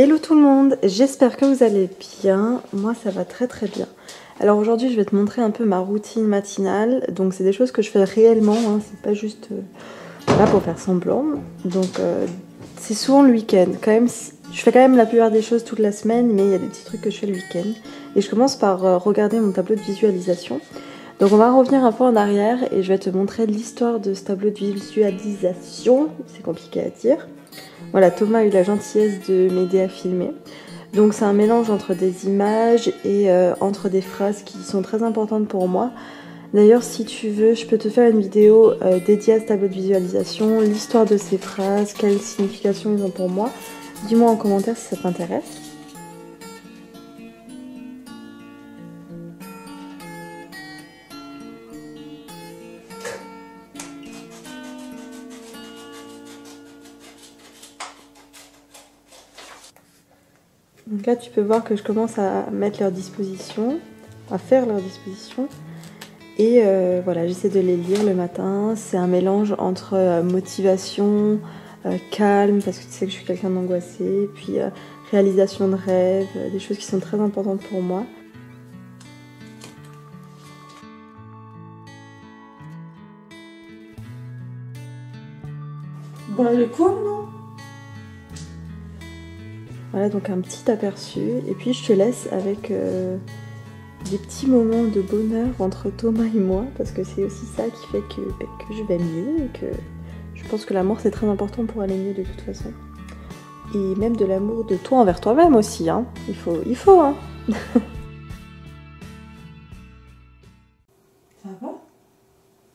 Hello tout le monde, j'espère que vous allez bien, moi ça va très très bien. Alors aujourd'hui je vais te montrer un peu ma routine matinale, donc c'est des choses que je fais réellement, hein, c'est pas juste là pour faire semblant. Donc c'est souvent le week-end, quand même, je fais quand même la plupart des choses toute la semaine, mais il y a des petits trucs que je fais le week-end. Et je commence par regarder mon tableau de visualisation. Donc on va revenir un peu en arrière et je vais te montrer l'histoire de ce tableau de visualisation, c'est compliqué à dire. Voilà, Thomas a eu la gentillesse de m'aider à filmer. Donc c'est un mélange entre des images et entre des phrases qui sont très importantes pour moi. D'ailleurs, si tu veux, je peux te faire une vidéo dédiée à ce tableau de visualisation, l'histoire de ces phrases, quelle signification ils ont pour moi. Dis-moi en commentaire si ça t'intéresse. Donc là, tu peux voir que je commence à mettre leur disposition, à faire leur disposition. Et voilà, j'essaie de les lire le matin. C'est un mélange entre motivation, calme, parce que tu sais que je suis quelqu'un d'angoissé, puis réalisation de rêves, des choses qui sont très importantes pour moi. Bon, elle est cool, non? Voilà, donc un petit aperçu. Et puis je te laisse avec des petits moments de bonheur entre Thomas et moi, parce que c'est aussi ça qui fait que je vais mieux et que je pense que l'amour c'est très important pour aller mieux de toute façon. Et même de l'amour de toi envers toi-même aussi, hein. Il faut, hein. Ça va?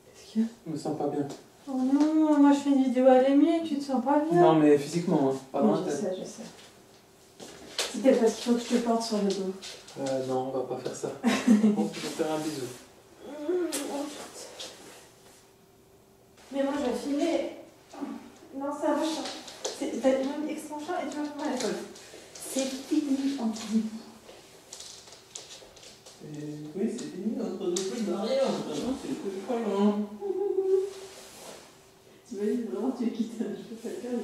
Qu'est-ce qu'il y a? Je me sens pas bien. Oh non, moi je fais une vidéo à l'émier, tu te sens pas bien? Non, mais physiquement, hein, pas dans la Je tête. sais, je sais. C'est peut-être parce qu'il faut que je te porte sur le dos. Non, on va pas faire ça. Bon, je vais te faire un bisou. Mais moi je vais filmer. Non, ça va. T'as une extension et tu vas faire à l'école. C'est fini entre nous. Oui, c'est fini, entre deux trucs derrière. Maintenant, c'est le coup de poing. T'imagines vraiment, tu quittes un cheveu quelqu'un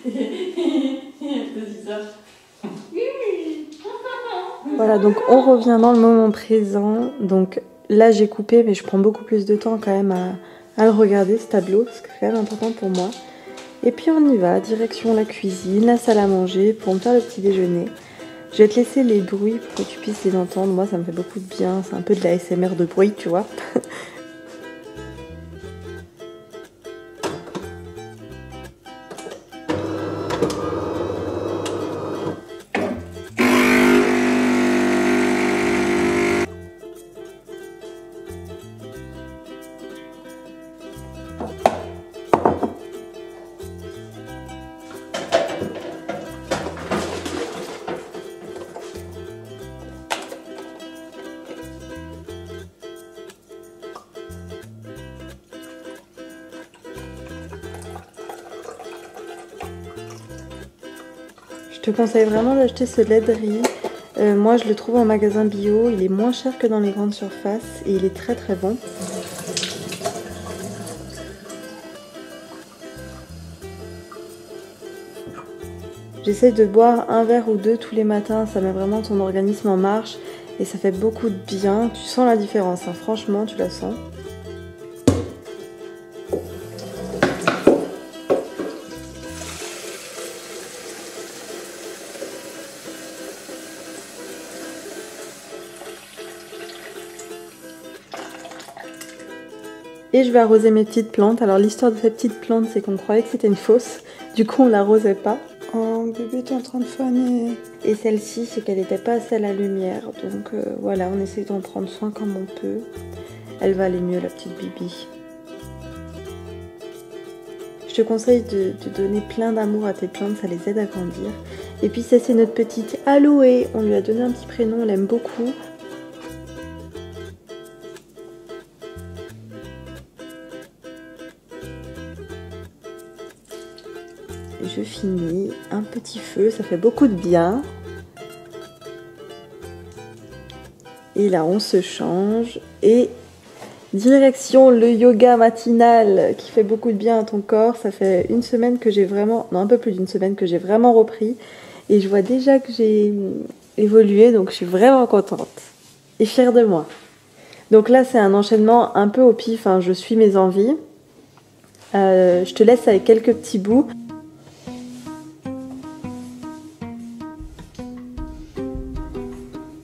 et elle te dit ça. Voilà, donc on revient dans le moment présent. Donc là j'ai coupé, mais je prends beaucoup plus de temps quand même à le regarder, ce tableau, parce que c'est quand même important pour moi. Et puis on y va, direction la cuisine, la salle à manger, pour me faire le petit déjeuner. Je vais te laisser les bruits pour que tu puisses les entendre. Moi ça me fait beaucoup de bien, c'est un peu de la ASMR de bruit, tu vois. Je te conseille vraiment d'acheter ce lait de riz. Moi je le trouve en magasin bio, il est moins cher que dans les grandes surfaces et il est très très bon. J'essaie de boire un verre ou deux tous les matins, ça met vraiment ton organisme en marche et ça fait beaucoup de bien. Tu sens la différence, hein. Franchement tu la sens. Et je vais arroser mes petites plantes. Alors l'histoire de ces petites plantes, c'est qu'on croyait que c'était une fausse. Du coup, on l'arrosait pas. Oh, bébé, t'es en train de faner. Et celle-ci, c'est qu'elle n'était pas assez à la lumière. Donc voilà, on essaie d'en prendre soin comme on peut. Elle va aller mieux, la petite Bibi. Je te conseille de donner plein d'amour à tes plantes, ça les aide à grandir. Et puis ça, c'est notre petite Aloé. On lui a donné un petit prénom, on l'aime beaucoup. Je finis, un petit feu, ça fait beaucoup de bien. Et là on se change et direction le yoga matinal qui fait beaucoup de bien à ton corps. Ça fait une semaine que j'ai vraiment, non un peu plus d'une semaine que j'ai vraiment repris. Et je vois déjà que j'ai évolué, donc je suis vraiment contente. Et fière de moi. Donc là, c'est un enchaînement un peu au pif, hein, je suis mes envies. Je te laisse avec quelques petits bouts.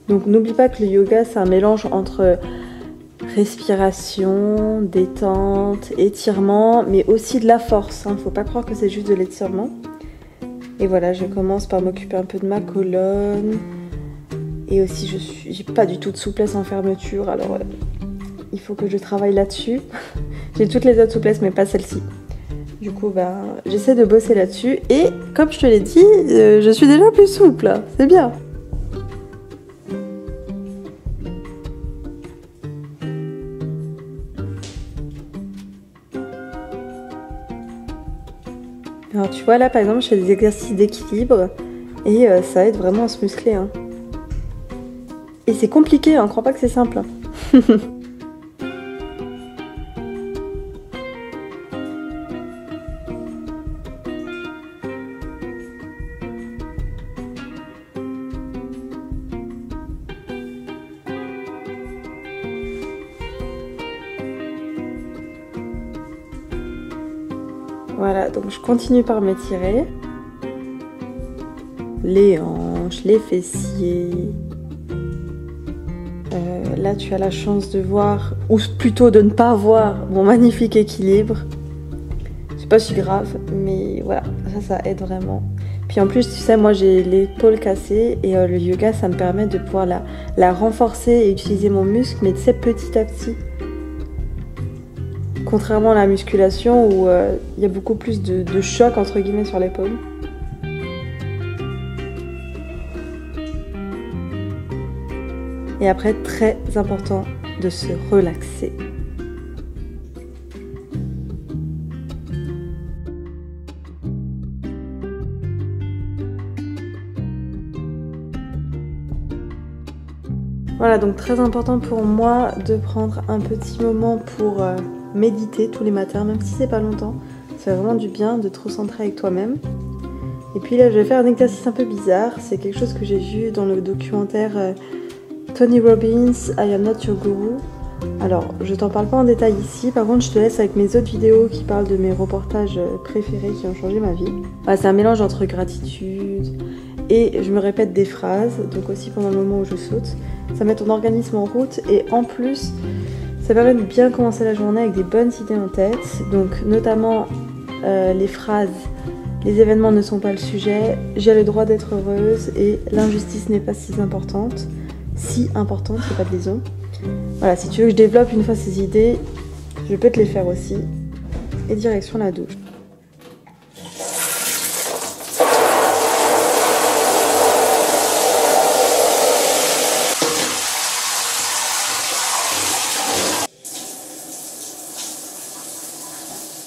Donc n'oublie pas que le yoga, c'est un mélange entre respiration, détente, étirement, mais aussi de la force. Hein. Faut pas croire que c'est juste de l'étirement. Et voilà, je commence par m'occuper un peu de ma colonne. Et aussi, j'ai pas du tout de souplesse en fermeture, alors il faut que je travaille là-dessus. J'ai toutes les autres souplesses, mais pas celle-ci. Du coup, j'essaie de bosser là-dessus. Et comme je te l'ai dit, je suis déjà plus souple. C'est bien. Alors tu vois là par exemple je fais des exercices d'équilibre et ça aide vraiment à se muscler. Hein. Et c'est compliqué, hein, crois pas que c'est simple. Voilà, donc je continue par m'étirer. Les hanches, les fessiers. Là, tu as la chance de voir, ou plutôt de ne pas voir, mon magnifique équilibre. C'est pas si grave, mais voilà, ça aide vraiment. Puis en plus, tu sais, moi j'ai l'épaule cassée et le yoga, ça me permet de pouvoir la renforcer et utiliser mon muscle, mais tu sais, petit à petit. Contrairement à la musculation où il y a beaucoup plus de choc entre guillemets sur l'épaule. Et après, très important de se relaxer. Voilà, donc très important pour moi de prendre un petit moment pour méditer tous les matins, même si c'est pas longtemps. Ça fait vraiment du bien de te recentrer avec toi-même. Et puis là, je vais faire un exercice un peu bizarre. C'est quelque chose que j'ai vu dans le documentaire Tony Robbins, I Am Not Your Guru. Alors, je t'en parle pas en détail ici. Par contre, je te laisse avec mes autres vidéos qui parlent de mes reportages préférés qui ont changé ma vie. Voilà, c'est un mélange entre gratitude et je me répète des phrases, donc aussi pendant le moment où je saute. Ça met ton organisme en route et en plus, ça permet de bien commencer la journée avec des bonnes idées en tête. Donc, notamment les phrases « Les événements ne sont pas le sujet »,« J'ai le droit d'être heureuse » et « L'injustice n'est pas si importante ». Si importante, c'est pas de liaison. Voilà, si tu veux que je développe une fois ces idées, je peux te les faire aussi. Et direction la douche.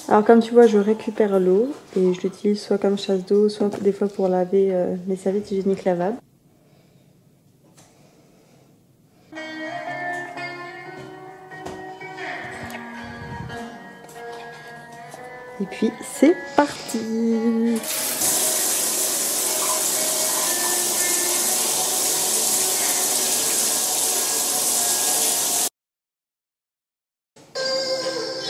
Alors comme tu vois, je récupère l'eau et je l'utilise soit comme chasse d'eau, soit des fois pour laver mes serviettes hygiéniques lavables. Et puis c'est parti!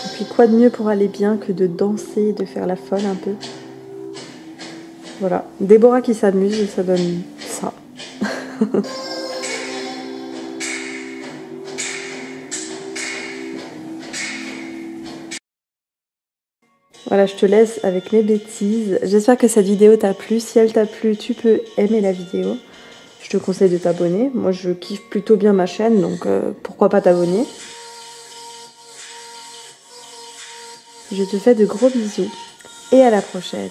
Et puis quoi de mieux pour aller bien que de danser, de faire la folle un peu. Voilà, Déborah qui s'amuse et ça donne ça. Voilà, je te laisse avec mes bêtises. J'espère que cette vidéo t'a plu. Si elle t'a plu, tu peux aimer la vidéo. Je te conseille de t'abonner. Moi, je kiffe plutôt bien ma chaîne, donc pourquoi pas t'abonner. Je te fais de gros bisous et à la prochaine.